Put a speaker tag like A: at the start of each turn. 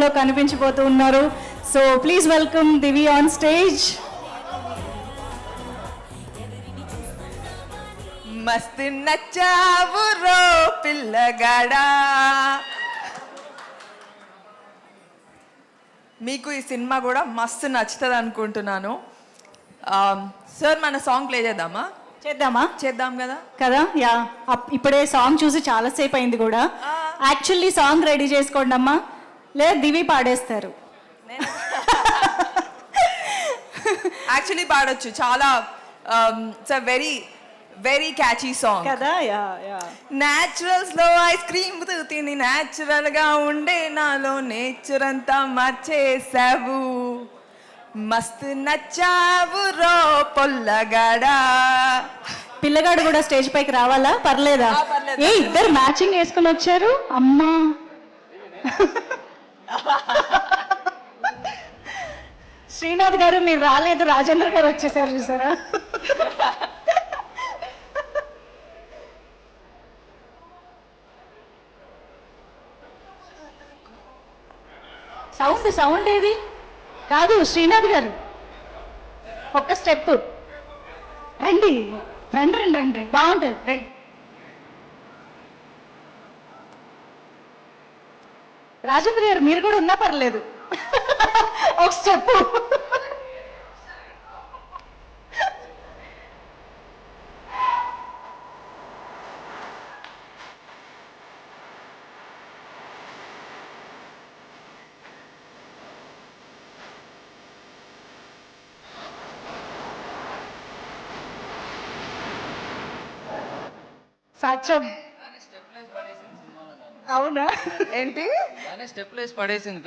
A: లో కనిపించబోతూ ఉన్నారు. So please welcome Divi on stage.
B: మస్తు నచ్చావు రో పిల్లగాడా. మీకు ఈ సినిమా కూడా మస్తు నచ్చుతుంది అనుకుంటున్నాను. సార్ మన సాంగ్ ప్లే చేద్దామా? చేద్దాం కదా
A: కదా. యా, ఇప్పుడే సాంగ్ చూసి చాలాసేపు అయింది కూడా. యాక్చువల్లీ సాంగ్ రెడీ చేసుకోండి అమ్మా, లేదా దివి పాడేస్తారు.
B: యాక్చువల్లీ పాడొచ్చు, చాలా it's a very very catchy song
A: కదా. Yeah yeah.
B: న్యాచురల్స్ లో ఐస్ క్రీమ్ తిని న్యాచురల్ గా ఉండే నాలో నేచర్ అంతా మార్చేసావు. మస్తు నచ్చావు రో పొల్లగాడా.
A: పిల్లగాడు కూడా స్టేజ్ పైకి రావాలా? పర్లేదా?
B: పర్లేదు.
A: ఏ ఇద్దరు మ్యాచింగ్ వేసుకుని వచ్చారు అమ్మా. శ్రీనాథ్ గారు మీరు రాలేదు, రాజేంద్ర గారు వచ్చేసారు చూసారా. సౌండ్ సౌండ్ ఏది కాదు. శ్రీనాథ్ గారు ఒక్క స్టెప్ రండి రండి రండి రండి, బాగుంటుంది రండి. రాజేంద్ర గారు మీరు కూడా ఉన్నా పర్లేదు, ఒక స్టెప్. సాక్ష్యం అవునా?
B: ఏంటి
C: స్టెప్ లేసి పడేసింది.